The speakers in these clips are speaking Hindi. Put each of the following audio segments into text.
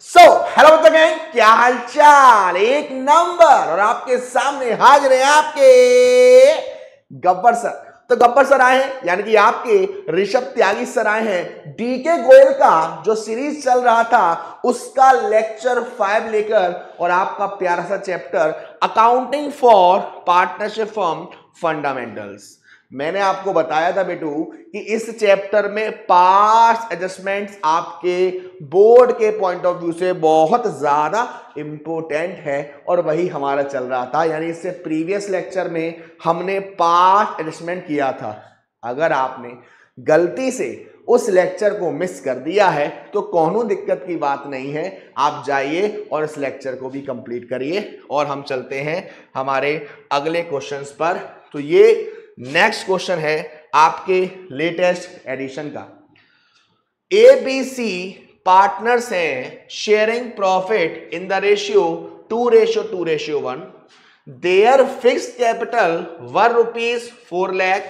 हेलो बच्चों गैंग, क्या हालचाल। एक नंबर। और आपके सामने हाजिर है आपके गब्बर सर। तो गब्बर सर आए हैं, यानी कि आपके ऋषभ त्यागी सर आए हैं डीके गोयल का जो सीरीज चल रहा था उसका लेक्चर 5 लेकर, और आपका प्यारा सा chapter accounting for partnership firm fundamentals. मैंने आपको बताया था बेटू कि इस चैप्टर में पास्ट एडजस्टमेंट्स आपके बोर्ड के पॉइंट ऑफ व्यू से बहुत ज्यादा इंपॉर्टेंट है, और वही हमारा चल रहा था। यानी इससे प्रीवियस लेक्चर में हमने पास्ट एडजस्टमेंट किया था। अगर आपने गलती से उस लेक्चर को मिस कर दिया है तो कोनो दिक्कत की बात नहीं है, आप जाइए और इस लेक्चर को भी कंप्लीट करिए। और हम चलते हैं हमारे अगले क्वेश्चंस पर। तो ये नेक्स्ट क्वेश्चन है आपके लेटेस्ट एडिशन का। एबीसी पार्टनर्स हैं sharing profit in the ratio 2:1 their fixed capital were ₹4 lakh,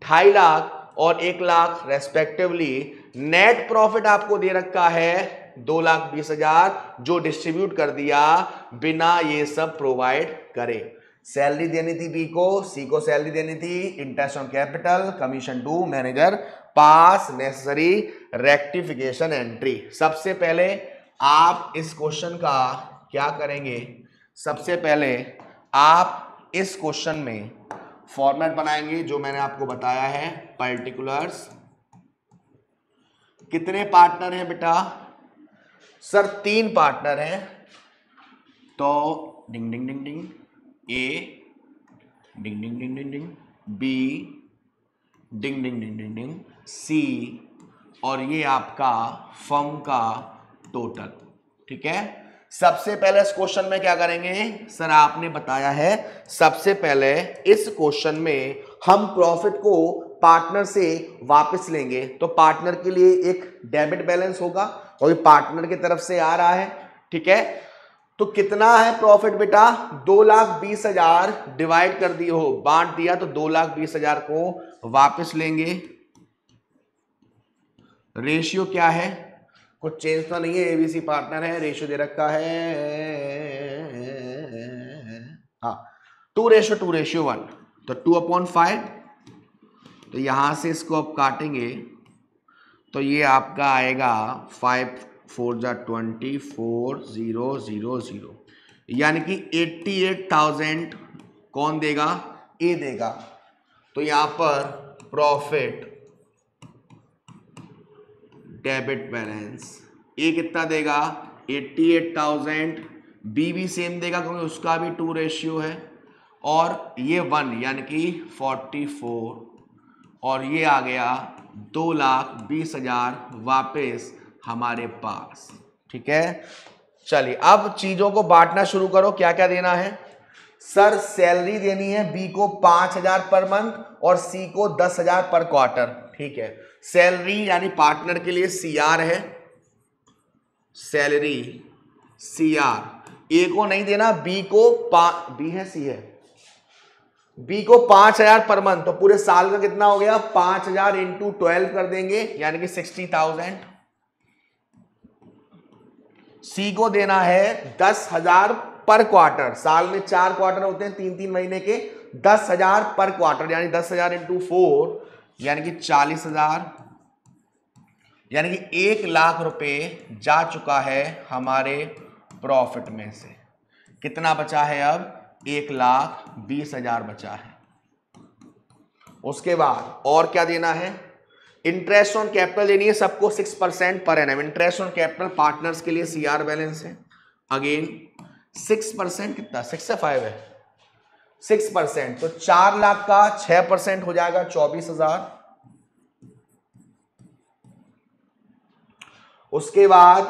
2.5 lakh और 1 लाख रेस्पेक्टिवली। नेट प्रॉफिट आपको दे रखा है 2,20,000 जो डिस्ट्रीब्यूट कर दिया बिना ये सब प्रोवाइड करे। सैलरी देनी थी बी को, सी को सैलरी देनी थी, interest on capital, commission to manager, pass necessary rectification entry. सबसे पहले आप इस क्वेश्चन का क्या करेंगे, सबसे पहले आप इस क्वेश्चन में फॉर्मेट बनाएंगे जो मैंने आपको बताया है। पर्टिकुलर्स कितने पार्टनर हैं बेटा? सर 3 पार्टनर हैं। तो डिंग डिंग डिंग डिंग ए, डिंग डिंग डिंग डिंग डिंग बी, डिंग डिंग डिंग डिंग डिंग सी, और ये आपका फर्म का टोटल। ठीक है, सबसे पहले इस क्वेश्चन में क्या करेंगे? सर आपने बताया है सबसे पहले इस क्वेश्चन में हम प्रॉफिट को पार्टनर से वापस लेंगे। तो पार्टनर के लिए एक डेबिट बैलेंस होगा और पार्टनर की तरफ से आ रहा है। ठीक है, तो कितना है प्रॉफिट बेटा? 2,20,000 डिवाइड कर दिए हो, बांट दिया, तो 2,20,000 को वापस लेंगे। रेशियो क्या है? कुछ चेंज तो नहीं है, एबीसी पार्टनर है, रेशियो दे रखा है हाँ 2:1, तो 2/5। तो यहां से इसको अब काटेंगे तो ये आपका आएगा 5 4 जा 24,000, यानी कि 88,000 कौन देगा? ए देगा। तो यहां पर प्रॉफिट डेबिट बैलेंस ए कितना देगा? 88,000। बी भी सेम देगा क्योंकि उसका भी 2 रेशियो है, और ये 1 यानी कि 44, और ये आ गया 2,20,000 वापस हमारे पास। ठीक है, चलिए अब चीजों को बांटना शुरू करो। क्या क्या देना है? सर सैलरी देनी है बी को 5,000 पर मंथ और सी को 10,000 पर क्वार्टर। ठीक है, सैलरी यानी पार्टनर के लिए सीआर है, सैलरी सीआर। ए को नहीं देना, बी को बी है सी है, बी को 5,000 पर मंथ, तो पूरे साल का कितना हो गया? 5,000 इंटू 12 कर देंगे यानी कि 60,000। सी को देना है 10,000 पर क्वार्टर, साल में 4 क्वार्टर होते हैं 3-3 महीने के, 10,000 पर क्वार्टर यानी 10,000 इंटू 4 यानी कि 40,000, यानी कि 1 लाख रुपए जा चुका है हमारे प्रॉफिट में से। कितना बचा है अब? 1,20,000 बचा है। उसके बाद और क्या देना है? इंटरेस्ट ऑन कैपिटल देनी है सबको 6% per annum. Interest on capital partners के लिए सीआर बैलेंस है, अगेन 6%। कितना? 6 से 5 है, 6%। तो 4 लाख का 6% हो जाएगा 24,000। उसके बाद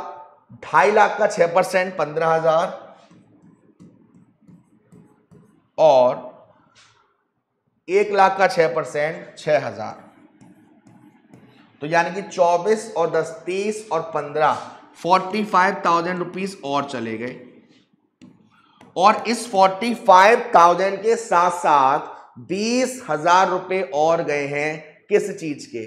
2.5 लाख का 6% 15,000, और 1 लाख का 6% 6,000। तो यानी कि 24 और 10 30 और 15 45,000 रुपीज और चले गए। और इस 45,000 के साथ साथ 20,000 रुपए और गए हैं किस चीज के?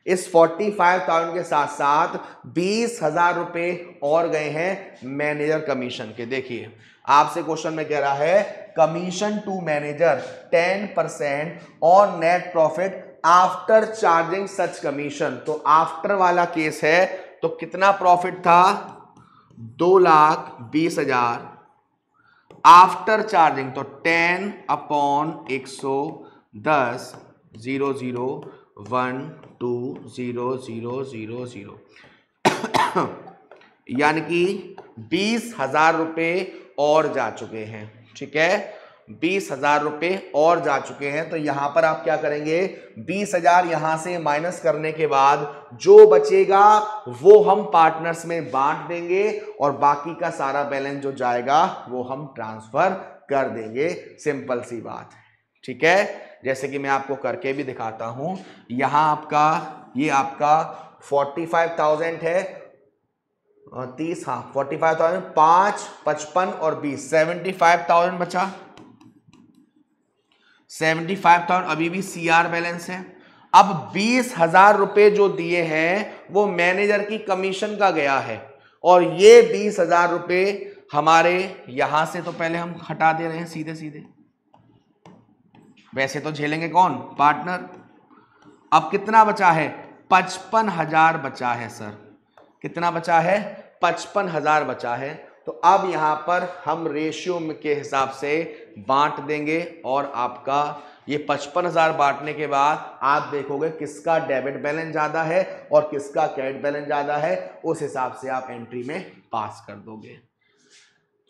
इस 45,000 के साथ साथ 20,000 रुपए और गए हैं मैनेजर कमीशन के। देखिए आपसे क्वेश्चन में कह रहा है commission to manager 10% on net profit after charging such commission. तो आफ्टर वाला केस है, तो कितना प्रॉफिट था? 2,20,000 आफ्टर चार्जिंग, तो 10/110 0012000 यानी कि 20,000 रुपए और जा चुके हैं। ठीक है, 20,000 रुपए और जा चुके हैं। तो यहां पर आप क्या करेंगे, 20,000 यहां से माइनस करने के बाद जो बचेगा वो हम पार्टनर्स में बांट देंगे और बाकी का सारा बैलेंस जो जाएगा वो हम ट्रांसफर कर देंगे। सिंपल सी बात। ठीक है, जैसे कि मैं आपको करके भी दिखाता हूं। यहां आपका ये आपका 45,000 है, 30, हाँ 45,000, 5, 55 और 20, 75,000 बचा। 75,000 अभी भी सीआर बैलेंस है। अब 20,000 रुपए जो दिए हैं वो मैनेजर की कमीशन का गया है और ये 20,000 रुपए हमारे यहां से तो पहले हम हटा दे रहे हैं सीधे सीधे, वैसे तो झेलेंगे कौन? पार्टनर। अब कितना बचा है? 55,000 बचा है सर। कितना बचा है? 55,000 बचा है। तो अब यहां पर हम रेशियो के हिसाब से बांट देंगे और आपका ये 55,000 बांटने के बाद आप देखोगे किसका डेबिट बैलेंस ज्यादा है और किसका क्रेडिट बैलेंस ज्यादा है, उस हिसाब से आप एंट्री में पास कर दोगे।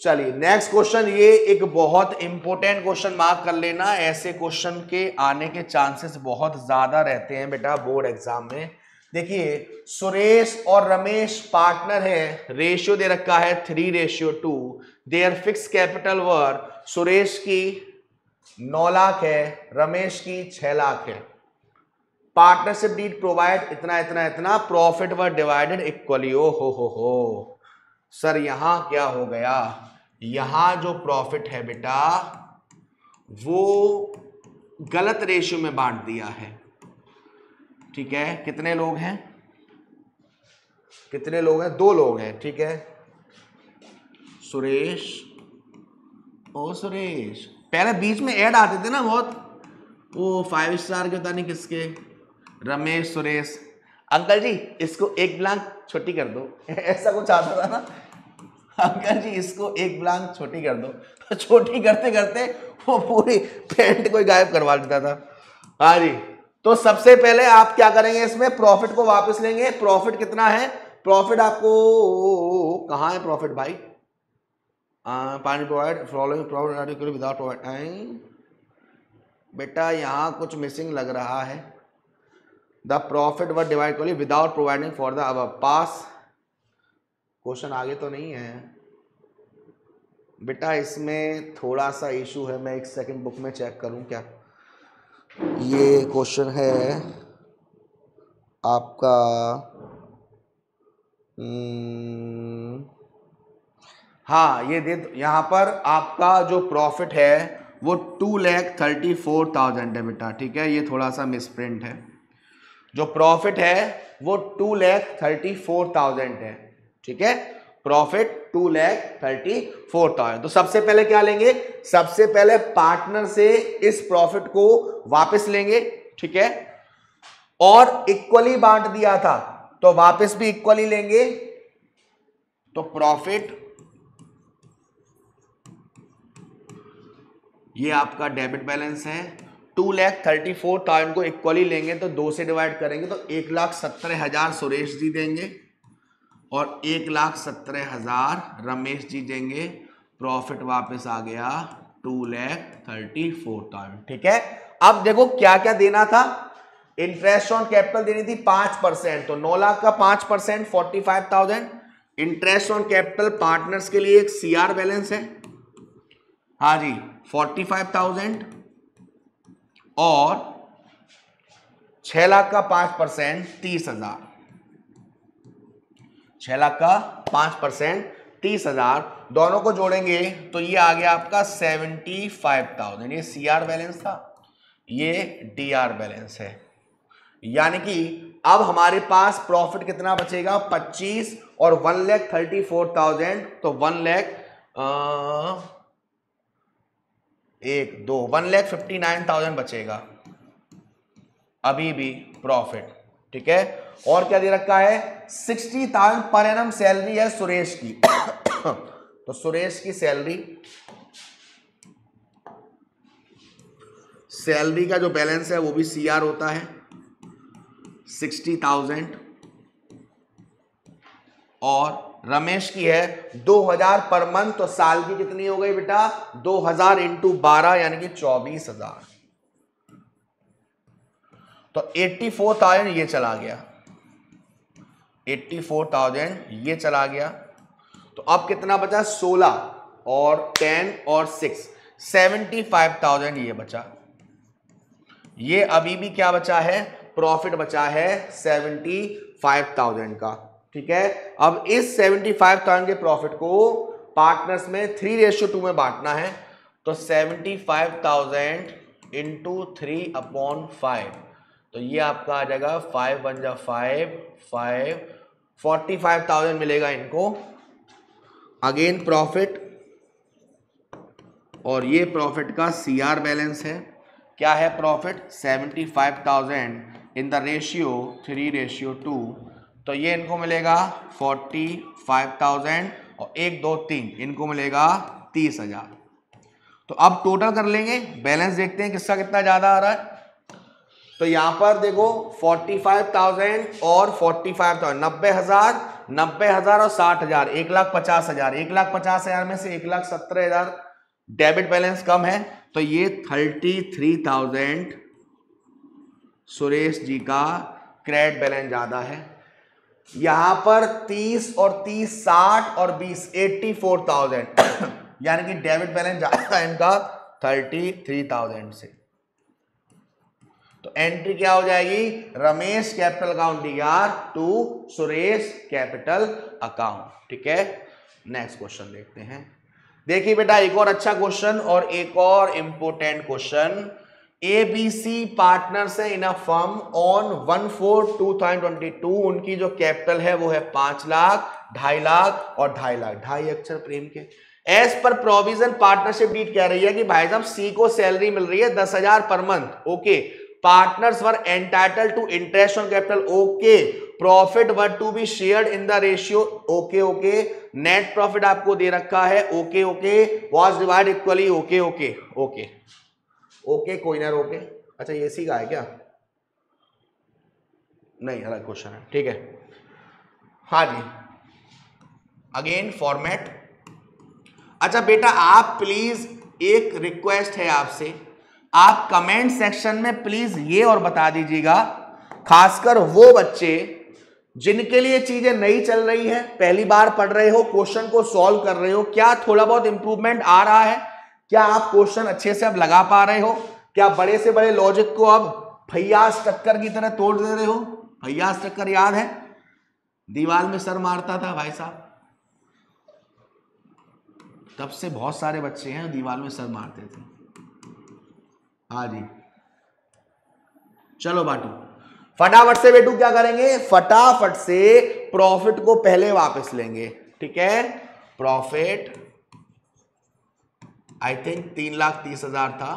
चलिए नेक्स्ट क्वेश्चन, ये एक बहुत इंपॉर्टेंट क्वेश्चन मार्क कर लेना। ऐसे क्वेश्चन के आने के चांसेस बहुत ज्यादा रहते हैं बेटा बोर्ड एग्जाम में। देखिए सुरेश और रमेश पार्टनर है, रेशियो दे रखा है 3:2। देयर फिक्स कैपिटल वर, सुरेश की 9 लाख है, रमेश की 6 लाख है। पार्टनरशिप डीड प्रोवाइड इतना इतना इतना, प्रॉफिट वर डिवाइडेड इक्वली। ओ हो सर यहां क्या हो गया, यहां जो प्रॉफिट है बेटा वो गलत रेशियो में बांट दिया है। ठीक है, कितने लोग हैं? कितने लोग हैं? 2 लोग हैं। ठीक है, सुरेश ओ सुरेश, पहले बीच में ऐड आते थे ना बहुत, वो 5 स्टार के, पता नहीं किसके, रमेश सुरेश। अंकल जी इसको एक ब्लैंक छोटी कर दो ऐसा कुछ आता था ना, अंकल जी इसको एक ब्लैंक छोटी कर दो, तो छोटी करते करते वो पूरी पेंट कोई गायब करवा देता था। हाँ जी, तो सबसे पहले आप क्या करेंगे, इसमें प्रॉफिट को वापस लेंगे। प्रॉफिट कितना है? प्रॉफिट आपको कहां है प्रॉफिट भाई? पानी provide following profit without provide, बेटा यहां कुछ मिसिंग लग रहा है। The profit were divide without providing for the अब पास। क्वेश्चन आगे तो नहीं है बेटा, इसमें थोड़ा सा इशू है। मैं एक सेकंड बुक में चेक करूं क्या। ये क्वेश्चन है आपका हाँ, ये दे यहां पर आपका जो प्रॉफिट है वो 2,34,000 है बेटा। ठीक है, ये थोड़ा सा मिसप्रिंट है। जो प्रॉफिट है वो 2,34,000 है। ठीक है, प्रॉफिट 2,34,000। तो सबसे पहले क्या लेंगे? सबसे पहले पार्टनर से इस प्रॉफिट को वापस लेंगे। ठीक है, और इक्वली बांट दिया था तो वापस भी इक्वली लेंगे। तो प्रॉफिट ये आपका डेबिट बैलेंस है, 2,34,000 को इक्वली लेंगे तो 2 से डिवाइड करेंगे तो 1,17,000 सुरेश जी देंगे और 1,17,000 रमेश जी देंगे। प्रॉफिट वापस आ गया 2,34,000। ठीक है, अब देखो क्या क्या देना था। इंटरेस्ट ऑन कैपिटल देनी थी 5%, तो 9 लाख का 5% 45,000। इंटरेस्ट ऑन कैपिटल पार्टनर्स के लिए एक सीआर बैलेंस है, हाँ जी 45,000, और 6 लाख का 5% 30,000। 6 लाख का 5% 30,000, दोनों को जोड़ेंगे तो ये आ गया आपका 75,000। ये सीआर बैलेंस था, ये डीआर बैलेंस है। यानी कि अब हमारे पास प्रॉफिट कितना बचेगा 25 और 1,34,000, तो 1,59,000 बचेगा अभी भी प्रॉफिट। ठीक है, और क्या दे रखा है 60,000 पर एनम सैलरी है सुरेश की तो सुरेश की सैलरी का जो बैलेंस है वो भी CR होता है 60,000, और रमेश की है 2,000 पर मंथ, तो साल की कितनी हो गई बेटा 2,000 इंटू 12 यानी कि 24,000, तो 84,000 ये चला गया, 84,000 ये चला गया। तो अब कितना बचा 16 और 10 और 6 75,000 ये बचा। ये अभी भी क्या बचा है प्रॉफिट बचा है 75,000 का। ठीक है, अब इस 75,000 के प्रॉफिट को पार्टनर्स में 3:2 में बांटना है, तो 75,000 इंटू 3/5, तो ये आपका आ जाएगा 5 बन जा 5 45,000 मिलेगा इनको। अगेन प्रॉफिट, और ये प्रॉफिट का CR बैलेंस है। क्या है प्रॉफिट 75,000 इन द रेशियो 3:2, तो ये इनको मिलेगा 45,000 और 1 2 3 इनको मिलेगा 30,000। तो अब टोटल कर लेंगे, बैलेंस देखते हैं किसका कितना ज्यादा आ रहा है। तो यहां पर देखो 45,000 और 45,000 90,000 और 60,000 1,50,000 1,50,000 में से 1,70,000 डेबिट बैलेंस कम है, तो ये 33,000 सुरेश जी का क्रेडिट बैलेंस ज्यादा है। यहां पर 30 और 30 60 और 20 84,000 यानी कि डेबिट बैलेंस ज्यादा है इनका 33,000 से। तो एंट्री क्या हो जाएगी Ramesh capital account DR to Suresh capital account. ठीक है, नेक्स्ट क्वेश्चन देखते हैं। देखिए बेटा एक और अच्छा क्वेश्चन और एक और इंपोर्टेंट क्वेश्चन। ABC पार्टनर्स है इन अ फर्म ऑन 1/4/2022, उनकी जो कैपिटल है वो है 5 लाख 2.5 लाख और 2.5 लाख, 2.5 अक्षर प्रेम के। As per provision partnership deed कह रही है कि भाई साहब C को सैलरी मिल रही है 10,000 per month. Okay, partners were entitled to interest on capital. Okay, profit were to be shared in the ratio. Okay okay, net profit आपको दे रखा है। Okay okay, was divide equally. Okay okay okay okay, कोई ना रोके। अच्छा ये सी का है क्या? नहीं, अलग क्वेश्चन है। ठीक है, हाँ जी, अगेन फॉर्मेट। अच्छा बेटा आप प्लीज, एक रिक्वेस्ट है आपसे, आप कमेंट सेक्शन में प्लीज ये और बता दीजिएगा, खासकर वो बच्चे जिनके लिए चीजें नहीं चल रही हैं, पहली बार पढ़ रहे हो, क्वेश्चन को सॉल्व कर रहे हो, क्या थोड़ा बहुत इंप्रूवमेंट आ रहा है? क्या आप क्वेश्चन अच्छे से अब लगा पा रहे हो? क्या बड़े से बड़े लॉजिक को अब फैयाज टक्कर की तरह तोड़ दे रहे हो? फैयाज टक्कर याद है, दीवार में सर मारता था भाई साहब, तब से बहुत सारे बच्चे हैं दीवार में सर मारते थे। हाँ जी, चलो बाटू फटाफट से बेटू क्या करेंगे, फटाफट से प्रॉफिट को पहले वापस लेंगे। ठीक है, प्रॉफिट आई थिंक 3,30,000 था।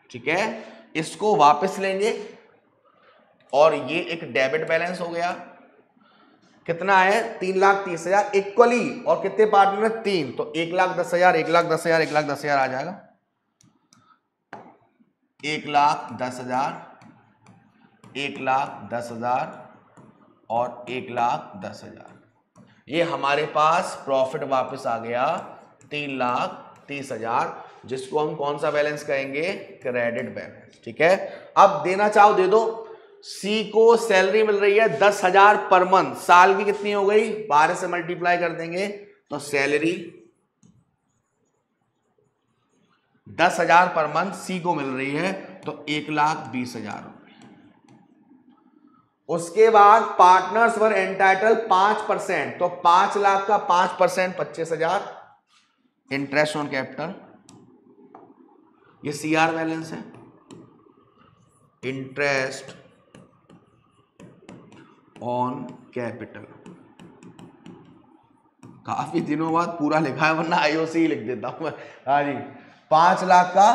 ठीक है, इसको वापस लेंगे और ये एक डेबिट बैलेंस हो गया। कितना है 3,30,000 इक्वली, और कितने पार्टनर 3, तो 1,10,000 1,10,000 1,10,000 आ जाएगा। 1,10,000 1,10,000 और 1,10,000, ये हमारे पास प्रॉफिट वापस आ गया 3,30,000, जिसको हम कौन सा बैलेंस कहेंगे, क्रेडिट बैलेंस। ठीक है, अब देना चाहो दे दो। सी को सैलरी मिल रही है 10,000 पर मंथ, साल की कितनी हो गई, 12 से मल्टीप्लाई कर देंगे, तो सैलरी 10,000 पर मंथ सी को मिल रही है, तो 1,20,000 रुपए। उसके बाद पार्टनर्स वर एंटाइटल 5%, तो 5 लाख का 5% 25,000 इंटरेस्ट ऑन कैपिटल, ये CR बैलेंस है। Interest on capital. काफी दिनों बाद पूरा लिखा है, वरना आईओसी ही लिख देता हूं मैं। हाँ जी, 5 लाख का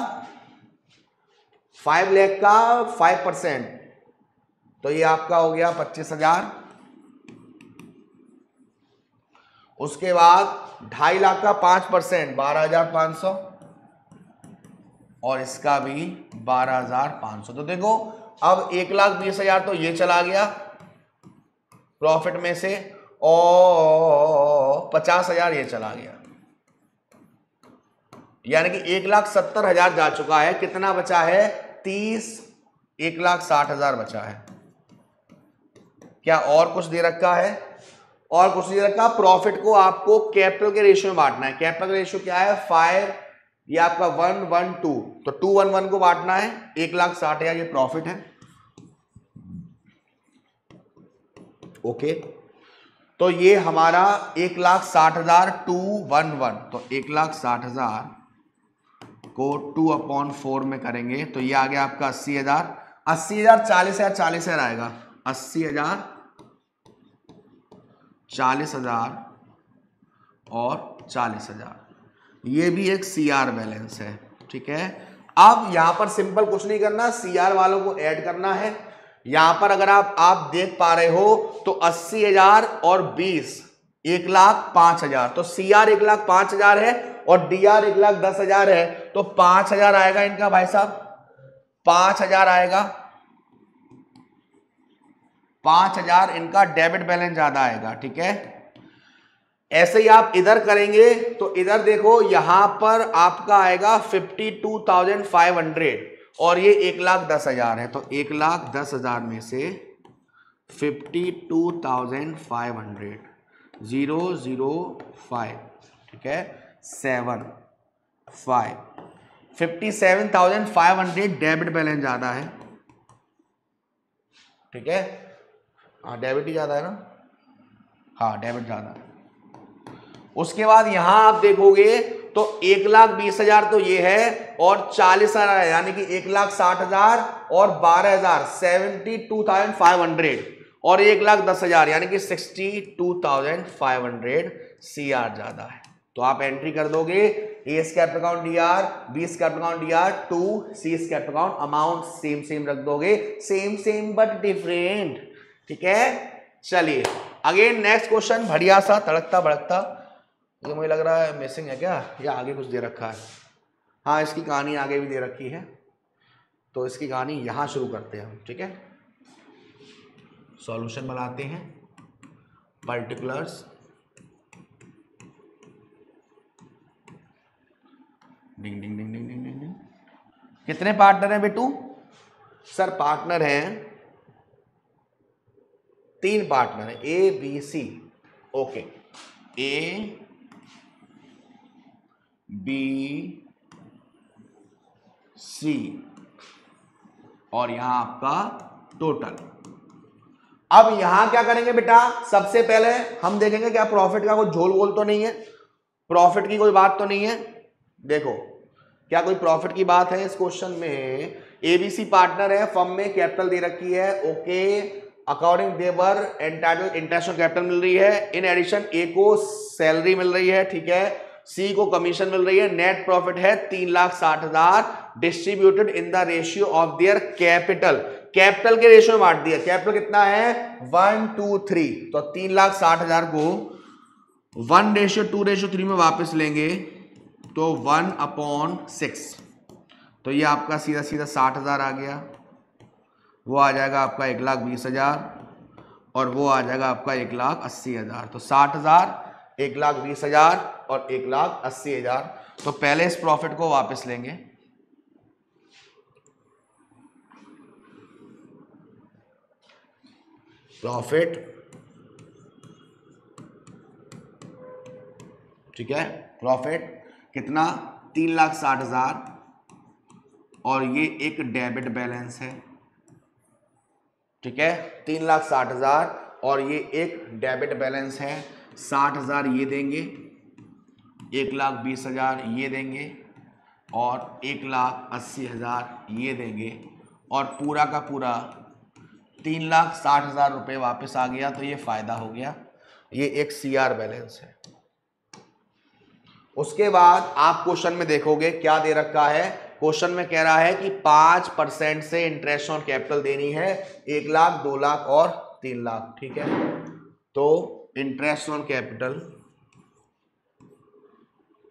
5 लाख का 5%, तो ये आपका हो गया 25,000। उसके बाद 2.5 लाख का 5% 12,500, और इसका भी 12,500। तो देखो अब 1,20,000 तो ये चला गया प्रॉफिट में से, और 50,000 ये चला गया, यानी कि 1,70,000 जा चुका है। कितना बचा है? 1,60,000 बचा है। क्या और कुछ दे रखा है? और कुछ दे रखा। प्रॉफिट को आपको कैपिटल के रेशियो में बांटना है। कैपिटल का रेशियो क्या है? 5, ये आपका 1:2, तो 2:1 को बांटना है। 1,60,000 ये प्रॉफिट है। ओके, तो ये हमारा 1,60,000 2:1, तो 1,60,000 को 2/4 में करेंगे तो ये आ गया आपका 80,000। 80,000 40,000 40,000 आएगा। 80,000 40,000 और 40,000, ये भी एक CR बैलेंस है। ठीक है, अब यहां पर सिंपल कुछ नहीं करना, CR वालों को ऐड करना है। यहां पर अगर आप देख पा रहे हो तो 80,000 और 20 1,05,000, तो CR 1,05,000 है और DR 1,10,000 है, तो 5,000 आएगा इनका भाई साहब, 5,000 आएगा। 5,000 इनका डेबिट बैलेंस ज्यादा आएगा। ठीक है, ऐसे ही आप इधर करेंगे तो इधर देखो यहां पर आपका आएगा 52,500 और ये 1,10,000 है, तो 1,10,000 में से 52,500 005, ठीक है, 7 5 57,500 डेबिट बैलेंस ज्यादा है। ठीक है, हाँ डेबिट ही ज्यादा है ना, हाँ डेबिट ज्यादा है। उसके बाद यहां आप देखोगे तो 1,20,000 तो ये है और 40,000 है, यानी कि 1,60,000 और 12,000 72,500 और 1,10,000 यानी कि 62,500 CR ज्यादा है। तो आप एंट्री कर दोगे A capital account DR, B capital account DR 2, C capital account amount same रख दोगे, सेम बट डिफरेंट। ठीक है, चलिए अगेन नेक्स्ट क्वेश्चन, बढ़िया सा तड़कता भड़कता। ये मुझे लग रहा है मिसिंग है क्या, या आगे कुछ दे रखा है? हाँ, इसकी कहानी आगे भी दे रखी है, तो इसकी कहानी यहां शुरू करते हैं हम। ठीक है, सॉल्यूशन बनाते हैं, पर्टिकुलर्स, डिंग डिंग डिंग डिंग डिंग डिंग। कितने पार्टनर हैं बेटू? सर पार्टनर हैं 3 पार्टनर हैं, A B C। Okay, A B C और यहां आपका टोटल। अब यहां क्या करेंगे बेटा? सबसे पहले हम देखेंगे क्या प्रॉफिट का कोई झोल वोल तो नहीं है, प्रॉफिट की कोई बात तो नहीं है। देखो क्या कोई प्रॉफिट की बात है इस क्वेश्चन में? ABC पार्टनर है, फर्म में कैपिटल दे रखी है। ओके, अकॉर्डिंग देवर एंटाइटल इंटरेस्ट कैपिटल मिल रही है। इन एडिशन A को सैलरी मिल रही है। ठीक है, C को कमीशन मिल रही है। नेट प्रॉफिट है 3,60,000 distributed in the ratio of their capital. Capital के रेशियो में बांट दिया। कैपिटल कितना है? 1 2 3, तो 3,60,000 को 1:2:3 में वापस लेंगे तो 1/6, तो ये आपका सीधा 60,000 आ गया। वो आ जाएगा आपका 1,20,000 और वो आ जाएगा आपका 1,80,000। तो 60,000, 1,20,000 और 1,80,000। तो पहले इस प्रॉफिट को वापस लेंगे। प्रॉफिट, ठीक है, प्रॉफिट कितना? 3,60,000 और ये एक डेबिट बैलेंस है। ठीक है, 3,60,000 और ये एक डेबिट बैलेंस है। 60,000 ये देंगे, 1,20,000 ये देंगे और 1,80,000 ये देंगे और पूरा का पूरा 3,60,000 रुपये वापस आ गया, तो ये फायदा हो गया। ये एक सीआर बैलेंस है। उसके बाद आप क्वेश्चन में देखोगे क्या दे रखा है। क्वेश्चन में कह रहा है कि 5% से इंटरेस्ट ऑन कैपिटल देनी है, 1 लाख, 2 लाख और 3 लाख। ठीक है, तो इंटरेस्ट ऑन कैपिटल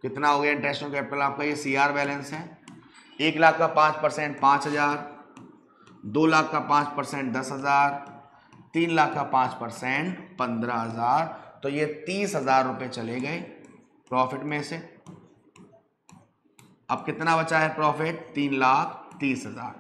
कितना हो गया? इंटरेस्ट ऑन कैपिटल आपका ये सीआर बैलेंस है। 1 लाख का 5% 5,000, 2 लाख का 5% 10,000, 3 लाख का 5% 15,000, तो ये 30,000 रुपये चले गए प्रॉफिट में से। अब कितना बचा है प्रॉफिट? 3,30,000।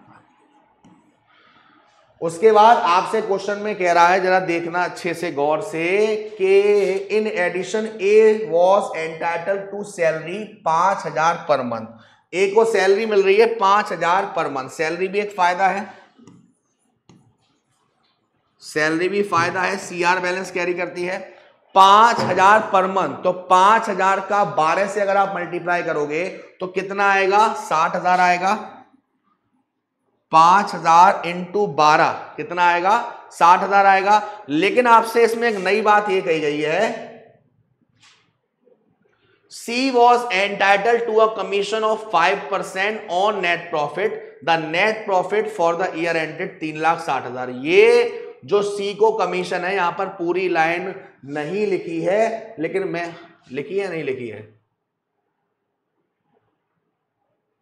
उसके बाद आपसे क्वेश्चन में कह रहा है, जरा देखना अच्छे से गौर से, कि in addition A was entitle to salary 5,000 per month. ए को सैलरी मिल रही है 5,000 पर मंथ। सैलरी भी एक फायदा है, सैलरी भी फायदा है, सीआर बैलेंस कैरी करती है। 5,000 पर मंथ, तो 5,000 का 12 से अगर आप मल्टीप्लाई करोगे तो कितना आएगा? 60,000 आएगा। 5,000 इंटू 12 कितना आएगा? 60,000 आएगा। लेकिन आपसे इसमें एक नई बात ये कही गई है, she was entitled to a commission of 5% on net profit. The net profit for the year ended 3,60,000। ये जो सी को कमीशन है, यहां पर पूरी लाइन नहीं लिखी है, लेकिन मैं लिखी है, नहीं लिखी है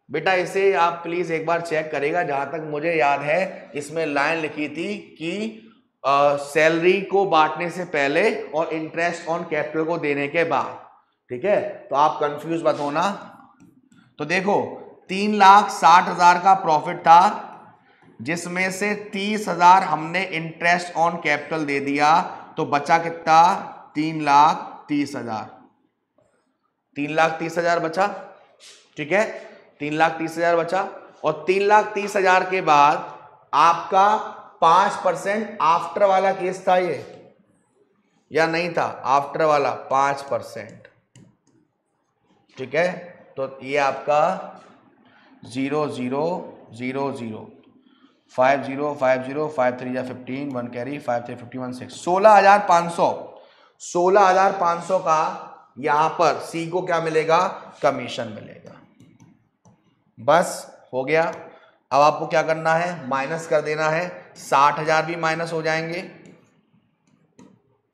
बेटा, इसे आप प्लीज एक बार चेक करेगा। जहां तक मुझे याद है इसमें लाइन लिखी थी कि सैलरी को बांटने से पहले और इंटरेस्ट ऑन कैपिटल को देने के बाद। ठीक है, तो आप कंफ्यूज मत होना। तो देखो 3,60,000 का प्रॉफिट था, जिसमें से 30,000 हमने इंटरेस्ट ऑन कैपिटल दे दिया, तो बचा कितना? 3,30,000। 3,30,000 बचा। ठीक है, 3,30,000 बचा। और 3,30,000 के बाद आपका 5% आफ्टर वाला केस था ये, या नहीं था? आफ्टर वाला 5%। ठीक है, तो ये आपका 0,0,0,0, 50,50, 5 3 जा 15, 1 कैरी, 5 3 51 6, 16,500। 16,500 का यहां पर सी को क्या मिलेगा? कमीशन मिलेगा। बस हो गया। अब आपको क्या करना है? माइनस कर देना है। 60,000 भी माइनस हो जाएंगे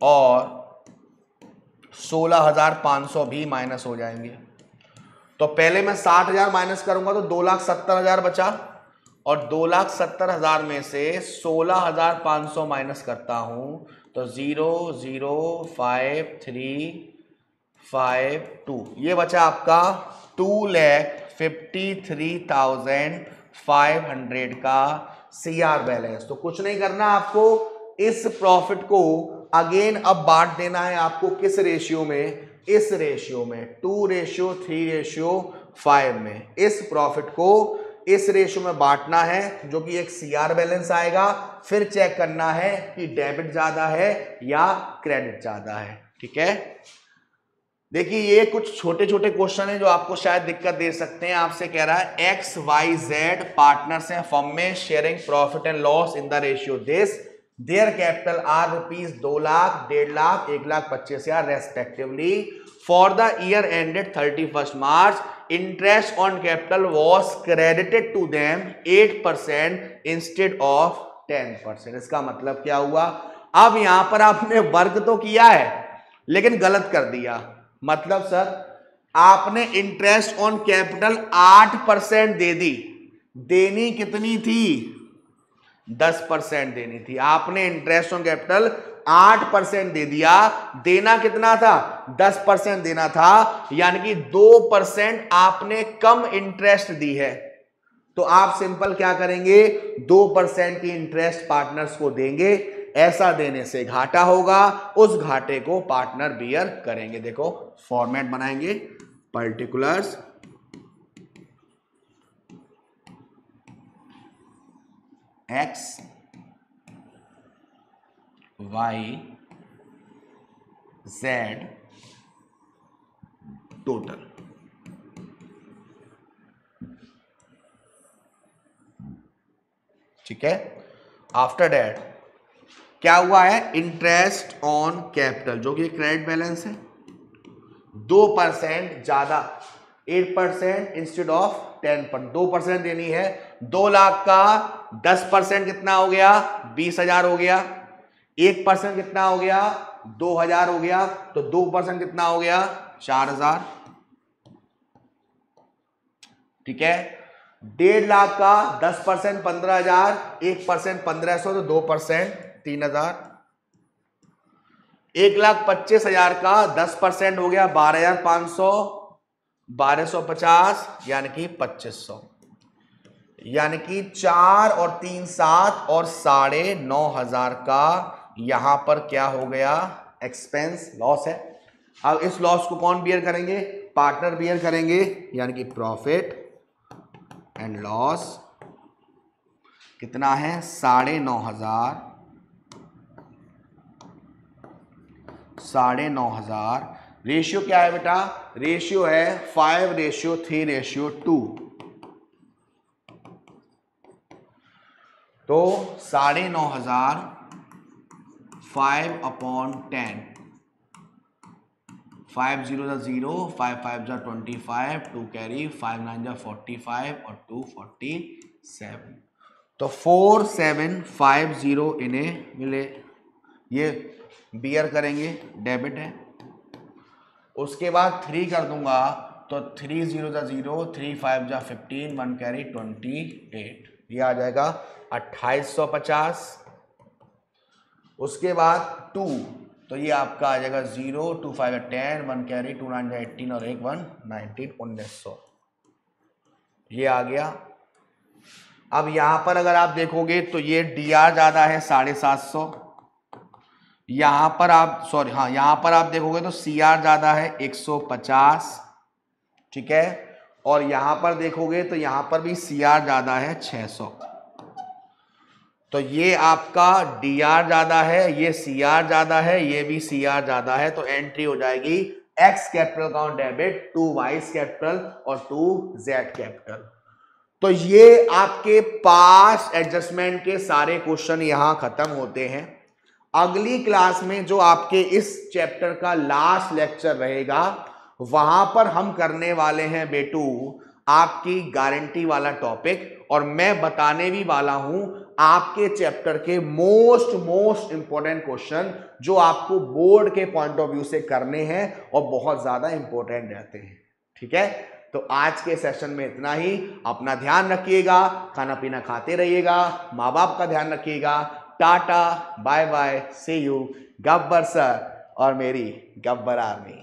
और 16,500 भी माइनस हो जाएंगे। तो पहले मैं 60,000 माइनस करूंगा तो 2,70,000 बचा, और 2,70,000 में से 16,500 माइनस करता हूं तो 0,0,5,3,5,2, ये बचा आपका 2,53,500 का सीआर बैलेंस। तो कुछ नहीं करना आपको, इस प्रॉफिट को अगेन अब बांट देना है आपको। किस रेशियो में? इस रेशियो में, 2:3:5 में। इस प्रॉफिट को इस रेशियो में बांटना है, जो कि एक सीआर बैलेंस आएगा। फिर चेक करना है कि डेबिट ज्यादा है या क्रेडिट ज्यादा है। ठीक है, देखिए ये कुछ छोटे छोटे क्वेश्चन है जो आपको शायद दिक्कत दे सकते हैं। आपसे कह रहा है XYZ पार्टनर्स हैं फर्म में, sharing profit and loss in the ratio this, their capital are rupees 2 lakh, 1.5 lakh, 1,25,000 respectively. For the year ended 31st March, interest on capital was credited to them 8% instead of 10%। इसका मतलब क्या हुआ? अब यहां पर आपने वर्क तो किया है लेकिन गलत कर दिया। मतलब सर, आपने इंटरेस्ट ऑन कैपिटल 8% दे दी, देनी कितनी थी? 10% देनी थी। आपने इंटरेस्ट ऑन कैपिटल 8% दे दिया, देना कितना था? 10% देना था, यानी कि 2% आपने कम इंटरेस्ट दी है। तो आप सिंपल क्या करेंगे? 2% की इंटरेस्ट पार्टनर्स को देंगे। ऐसा देने से घाटा होगा, उस घाटे को पार्टनर बियर करेंगे। देखो फॉर्मेट बनाएंगे, particulars X Y Z total. ठीक है। आफ्टर दैट क्या हुआ है, इंटरेस्ट ऑन कैपिटल जो कि क्रेडिट बैलेंस है 2% ज्यादा, 8% इंस्टेड ऑफ 10%, 2% देनी है। 2 लाख का 10% कितना हो गया, 20,000 हो गया। 1% कितना हो गया, 2,000 हो गया। तो 2% कितना हो गया, 4,000। ठीक है। 1.5 लाख का 10% 15,000, 1% 1,500, तो 2% 3,000। 1,25,000 का 10% हो गया 12,500, 1,250 यानी कि 2,500, यानी कि 4 और 3 7 और 9,500 का यहां पर क्या हो गया, एक्सपेंस लॉस है। अब इस लॉस को कौन बियर करेंगे, पार्टनर बियर करेंगे, यानी कि प्रॉफिट एंड लॉस कितना है 9,500, 9,500। रेशियो क्या है बेटा, रेशियो है 5:3:2। तो 9,500 5/10, 5 0 0, 5 5 25, 2 कैरी, 5 9 45 और 2 47। तो 4750 इन्हें मिले, ये बियर करेंगे, डेबिट है। उसके बाद 3 कर दूंगा तो 3 0 0, 3 5 15, 1 कैरी 28, ये आ जाएगा 2850। उसके बाद 2, तो ये आपका आ जाएगा 0 2 5 10, 1 कैरी 2 9 18 और 1 1 19, 1900, ये आ गया। अब यहां पर अगर आप देखोगे तो ये डीआर ज्यादा है 750, यहां पर आप सॉरी हाँ यहां पर आप देखोगे तो सीआर ज्यादा है 150, ठीक है। और यहां पर देखोगे तो यहां पर भी सीआर ज्यादा है 600। तो ये आपका डीआर ज्यादा है, ये सीआर ज्यादा है, ये भी सीआर ज्यादा है। तो एंट्री हो जाएगी X capital account debit to Y capital और टू जेड कैपिटल। तो ये आपके पास एडजस्टमेंट के सारे क्वेश्चन यहां खत्म होते हैं। अगली क्लास में जो आपके इस चैप्टर का लास्ट लेक्चर रहेगा वहां पर हम करने वाले हैं बेटू आपकी गारंटी वाला टॉपिक, और मैं बताने भी वाला हूं आपके चैप्टर के मोस्ट इंपॉर्टेंट क्वेश्चन जो आपको बोर्ड के पॉइंट ऑफ व्यू से करने हैं और बहुत ज्यादा इंपॉर्टेंट रहते हैं। ठीक है, तो आज के सेशन में इतना ही। अपना ध्यान रखिएगा, खाना पीना खाते रहिएगा, माँ बाप का ध्यान रखिएगा। Tata bye bye, see you. Gabbar sir और मेरी गब्बर आर्मी।